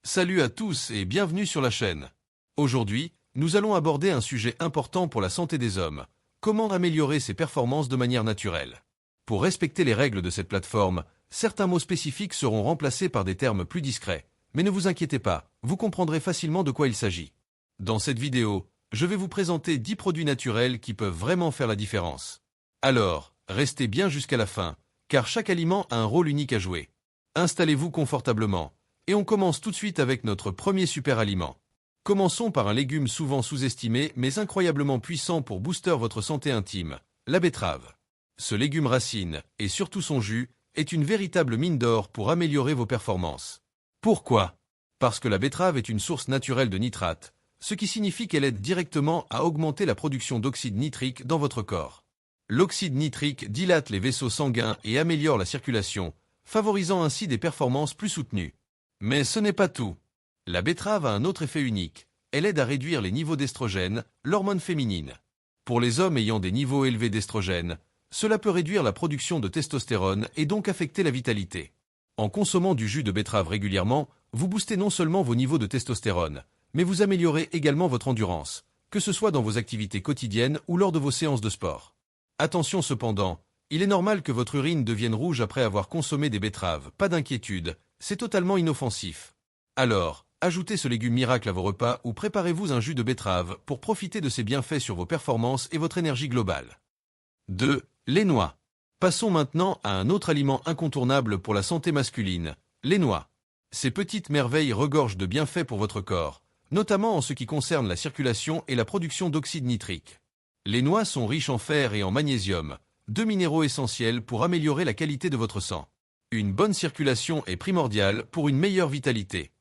Salut à tous et bienvenue sur la chaîne. Aujourd'hui, nous allons aborder un sujet important pour la santé des hommes. Comment améliorer ses performances de manière naturelle? Pour respecter les règles de cette plateforme, certains mots spécifiques seront remplacés par des termes plus discrets. Mais ne vous inquiétez pas, vous comprendrez facilement de quoi il s'agit. Dans cette vidéo, je vais vous présenter 10 produits naturels qui peuvent vraiment faire la différence. Alors, restez bien jusqu'à la fin, car chaque aliment a un rôle unique à jouer. Installez-vous confortablement. Et on commence tout de suite avec notre premier super aliment. Commençons par un légume souvent sous-estimé mais incroyablement puissant pour booster votre santé intime, la betterave. Ce légume racine, et surtout son jus, est une véritable mine d'or pour améliorer vos performances. Pourquoi? Parce que la betterave est une source naturelle de nitrates, ce qui signifie qu'elle aide directement à augmenter la production d'oxyde nitrique dans votre corps. L'oxyde nitrique dilate les vaisseaux sanguins et améliore la circulation, favorisant ainsi des performances plus soutenues. Mais ce n'est pas tout. La betterave a un autre effet unique. Elle aide à réduire les niveaux d'estrogène, l'hormone féminine. Pour les hommes ayant des niveaux élevés d'estrogène, cela peut réduire la production de testostérone et donc affecter la vitalité. En consommant du jus de betterave régulièrement, vous boostez non seulement vos niveaux de testostérone, mais vous améliorez également votre endurance, que ce soit dans vos activités quotidiennes ou lors de vos séances de sport. Attention cependant, il est normal que votre urine devienne rouge après avoir consommé des betteraves, pas d'inquiétude. C'est totalement inoffensif. Alors, ajoutez ce légume miracle à vos repas ou préparez-vous un jus de betterave pour profiter de ses bienfaits sur vos performances et votre énergie globale. 2. Les noix. Passons maintenant à un autre aliment incontournable pour la santé masculine, les noix. Ces petites merveilles regorgent de bienfaits pour votre corps, notamment en ce qui concerne la circulation et la production d'oxyde nitrique. Les noix sont riches en fer et en magnésium, deux minéraux essentiels pour améliorer la qualité de votre sang. Une bonne circulation est primordiale pour une meilleure vitalité.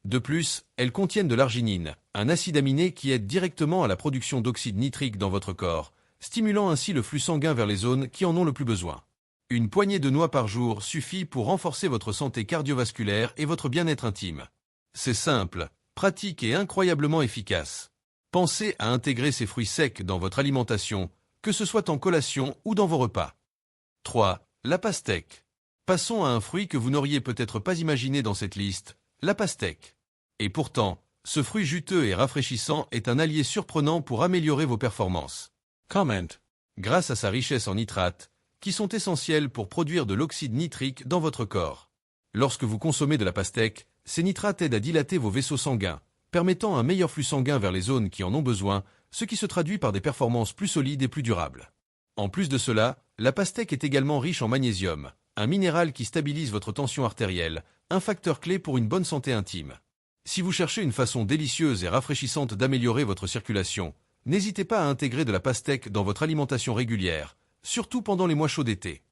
De plus, elles contiennent de l'arginine, un acide aminé qui aide directement à la production d'oxyde nitrique dans votre corps, stimulant ainsi le flux sanguin vers les zones qui en ont le plus besoin. Une poignée de noix par jour suffit pour renforcer votre santé cardiovasculaire et votre bien-être intime. C'est simple, pratique et incroyablement efficace. Pensez à intégrer ces fruits secs dans votre alimentation, que ce soit en collation ou dans vos repas. 3. La pastèque. Passons à un fruit que vous n'auriez peut-être pas imaginé dans cette liste, la pastèque. Et pourtant, ce fruit juteux et rafraîchissant est un allié surprenant pour améliorer vos performances. Comment? Grâce à sa richesse en nitrates, qui sont essentiels pour produire de l'oxyde nitrique dans votre corps. Lorsque vous consommez de la pastèque, ces nitrates aident à dilater vos vaisseaux sanguins, permettant un meilleur flux sanguin vers les zones qui en ont besoin, ce qui se traduit par des performances plus solides et plus durables. En plus de cela, la pastèque est également riche en magnésium, un minéral qui stabilise votre tension artérielle, un facteur clé pour une bonne santé intime. Si vous cherchez une façon délicieuse et rafraîchissante d'améliorer votre circulation, n'hésitez pas à intégrer de la pastèque dans votre alimentation régulière, surtout pendant les mois chauds d'été.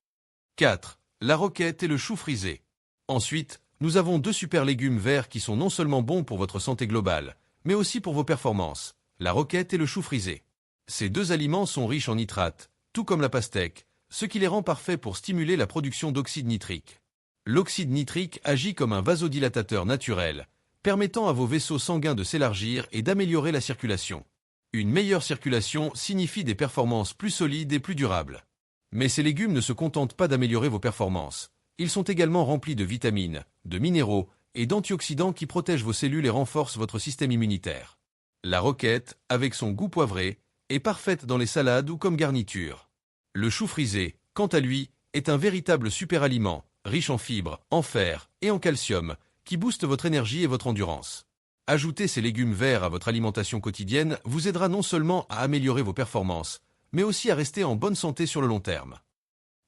4. La roquette et le chou frisé. Ensuite, nous avons deux super légumes verts qui sont non seulement bons pour votre santé globale, mais aussi pour vos performances, la roquette et le chou frisé. Ces deux aliments sont riches en nitrates, tout comme la pastèque, ce qui les rend parfaits pour stimuler la production d'oxyde nitrique. L'oxyde nitrique agit comme un vasodilatateur naturel, permettant à vos vaisseaux sanguins de s'élargir et d'améliorer la circulation. Une meilleure circulation signifie des performances plus solides et plus durables. Mais ces légumes ne se contentent pas d'améliorer vos performances. Ils sont également remplis de vitamines, de minéraux et d'antioxydants qui protègent vos cellules et renforcent votre système immunitaire. La roquette, avec son goût poivré, est parfaite dans les salades ou comme garniture. Le chou frisé, quant à lui, est un véritable super aliment, riche en fibres, en fer et en calcium, qui booste votre énergie et votre endurance. Ajouter ces légumes verts à votre alimentation quotidienne vous aidera non seulement à améliorer vos performances, mais aussi à rester en bonne santé sur le long terme.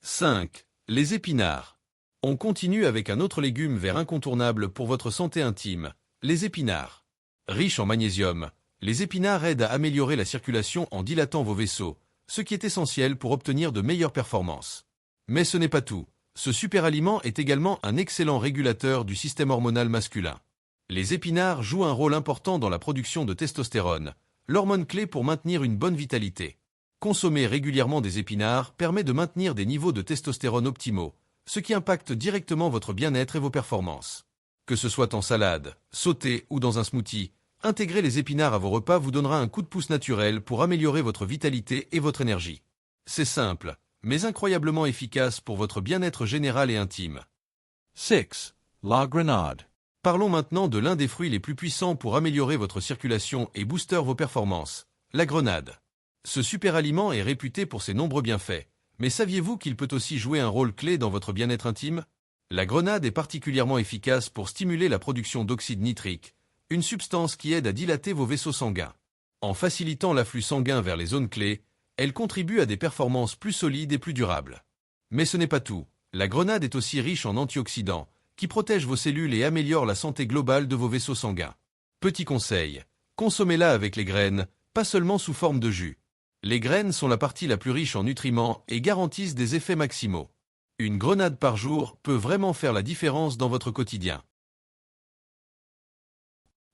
5. Les épinards. On continue avec un autre légume vert incontournable pour votre santé intime, les épinards. Riches en magnésium, les épinards aident à améliorer la circulation en dilatant vos vaisseaux, ce qui est essentiel pour obtenir de meilleures performances. Mais ce n'est pas tout. Ce super aliment est également un excellent régulateur du système hormonal masculin. Les épinards jouent un rôle important dans la production de testostérone, l'hormone clé pour maintenir une bonne vitalité. Consommer régulièrement des épinards permet de maintenir des niveaux de testostérone optimaux, ce qui impacte directement votre bien-être et vos performances. Que ce soit en salade, sauté ou dans un smoothie, Intégrer les épinards à vos repas vous donnera un coup de pouce naturel pour améliorer votre vitalité et votre énergie. C'est simple, mais incroyablement efficace pour votre bien-être général et intime. 6. La grenade. Parlons maintenant de l'un des fruits les plus puissants pour améliorer votre circulation et booster vos performances, la grenade. Ce super aliment est réputé pour ses nombreux bienfaits, mais saviez-vous qu'il peut aussi jouer un rôle clé dans votre bien-être intime? La grenade est particulièrement efficace pour stimuler la production d'oxyde nitrique, une substance qui aide à dilater vos vaisseaux sanguins. En facilitant l'afflux sanguin vers les zones clés, elle contribue à des performances plus solides et plus durables. Mais ce n'est pas tout. La grenade est aussi riche en antioxydants, qui protègent vos cellules et améliorent la santé globale de vos vaisseaux sanguins. Petit conseil, consommez-la avec les graines, pas seulement sous forme de jus. Les graines sont la partie la plus riche en nutriments et garantissent des effets maximaux. Une grenade par jour peut vraiment faire la différence dans votre quotidien.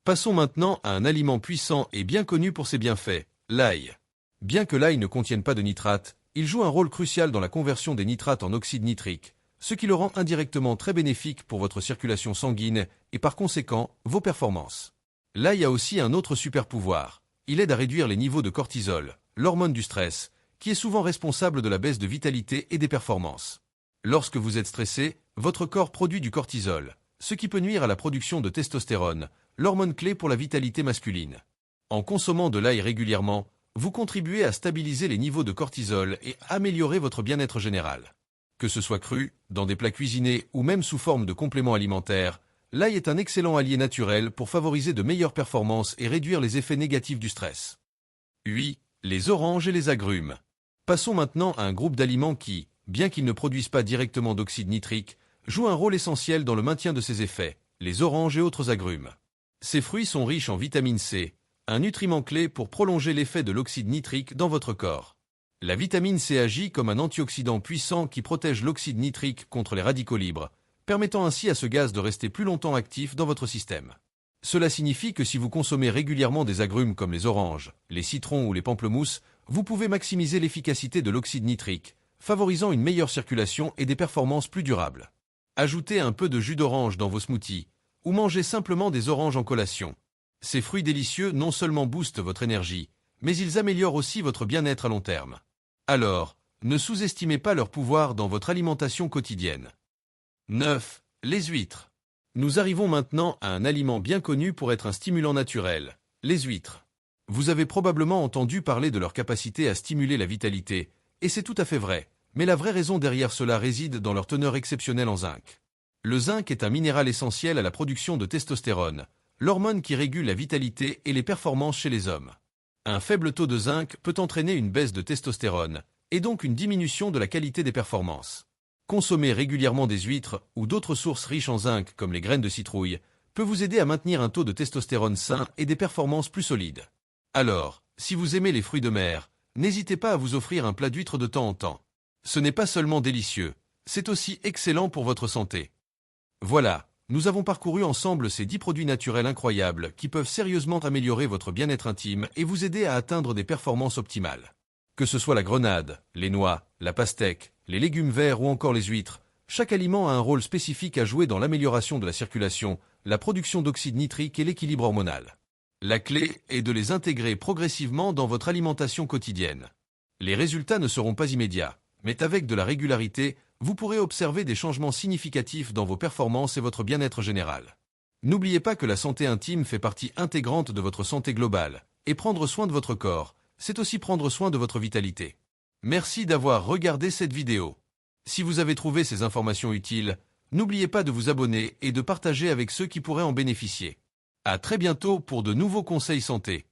Passons maintenant à un aliment puissant et bien connu pour ses bienfaits, l'ail. Bien que l'ail ne contienne pas de nitrates, il joue un rôle crucial dans la conversion des nitrates en oxyde nitrique, ce qui le rend indirectement très bénéfique pour votre circulation sanguine et par conséquent vos performances. L'ail a aussi un autre super pouvoir. Il aide à réduire les niveaux de cortisol, l'hormone du stress, qui est souvent responsable de la baisse de vitalité et des performances. Lorsque vous êtes stressé, votre corps produit du cortisol, ce qui peut nuire à la production de testostérone, l'hormone clé pour la vitalité masculine. En consommant de l'ail régulièrement, vous contribuez à stabiliser les niveaux de cortisol et améliorer votre bien-être général. Que ce soit cru, dans des plats cuisinés ou même sous forme de complément alimentaire, l'ail est un excellent allié naturel pour favoriser de meilleures performances et réduire les effets négatifs du stress. 8. Les oranges et les agrumes. Passons maintenant à un groupe d'aliments qui, bien qu'ils ne produisent pas directement d'oxyde nitrique, jouent un rôle essentiel dans le maintien de ces effets, les oranges et autres agrumes. Ces fruits sont riches en vitamine C, un nutriment clé pour prolonger l'effet de l'oxyde nitrique dans votre corps. La vitamine C agit comme un antioxydant puissant qui protège l'oxyde nitrique contre les radicaux libres, permettant ainsi à ce gaz de rester plus longtemps actif dans votre système. Cela signifie que si vous consommez régulièrement des agrumes comme les oranges, les citrons ou les pamplemousses, vous pouvez maximiser l'efficacité de l'oxyde nitrique, favorisant une meilleure circulation et des performances plus durables. Ajoutez un peu de jus d'orange dans vos smoothies, ou mangez simplement des oranges en collation. Ces fruits délicieux non seulement boostent votre énergie, mais ils améliorent aussi votre bien-être à long terme. Alors, ne sous-estimez pas leur pouvoir dans votre alimentation quotidienne. 9. Les huîtres. Nous arrivons maintenant à un aliment bien connu pour être un stimulant naturel, les huîtres. Vous avez probablement entendu parler de leur capacité à stimuler la vitalité, et c'est tout à fait vrai, mais la vraie raison derrière cela réside dans leur teneur exceptionnelle en zinc. Le zinc est un minéral essentiel à la production de testostérone, l'hormone qui régule la vitalité et les performances chez les hommes. Un faible taux de zinc peut entraîner une baisse de testostérone, et donc une diminution de la qualité des performances. Consommer régulièrement des huîtres ou d'autres sources riches en zinc comme les graines de citrouille peut vous aider à maintenir un taux de testostérone sain et des performances plus solides. Alors, si vous aimez les fruits de mer, n'hésitez pas à vous offrir un plat d'huîtres de temps en temps. Ce n'est pas seulement délicieux, c'est aussi excellent pour votre santé. Voilà, nous avons parcouru ensemble ces 10 produits naturels incroyables qui peuvent sérieusement améliorer votre bien-être intime et vous aider à atteindre des performances optimales. Que ce soit la grenade, les noix, la pastèque, les légumes verts ou encore les huîtres, chaque aliment a un rôle spécifique à jouer dans l'amélioration de la circulation, la production d'oxyde nitrique et l'équilibre hormonal. La clé est de les intégrer progressivement dans votre alimentation quotidienne. Les résultats ne seront pas immédiats, mais avec de la régularité, vous pourrez observer des changements significatifs dans vos performances et votre bien-être général. N'oubliez pas que la santé intime fait partie intégrante de votre santé globale, et prendre soin de votre corps, c'est aussi prendre soin de votre vitalité. Merci d'avoir regardé cette vidéo. Si vous avez trouvé ces informations utiles, n'oubliez pas de vous abonner et de partager avec ceux qui pourraient en bénéficier. À très bientôt pour de nouveaux conseils santé.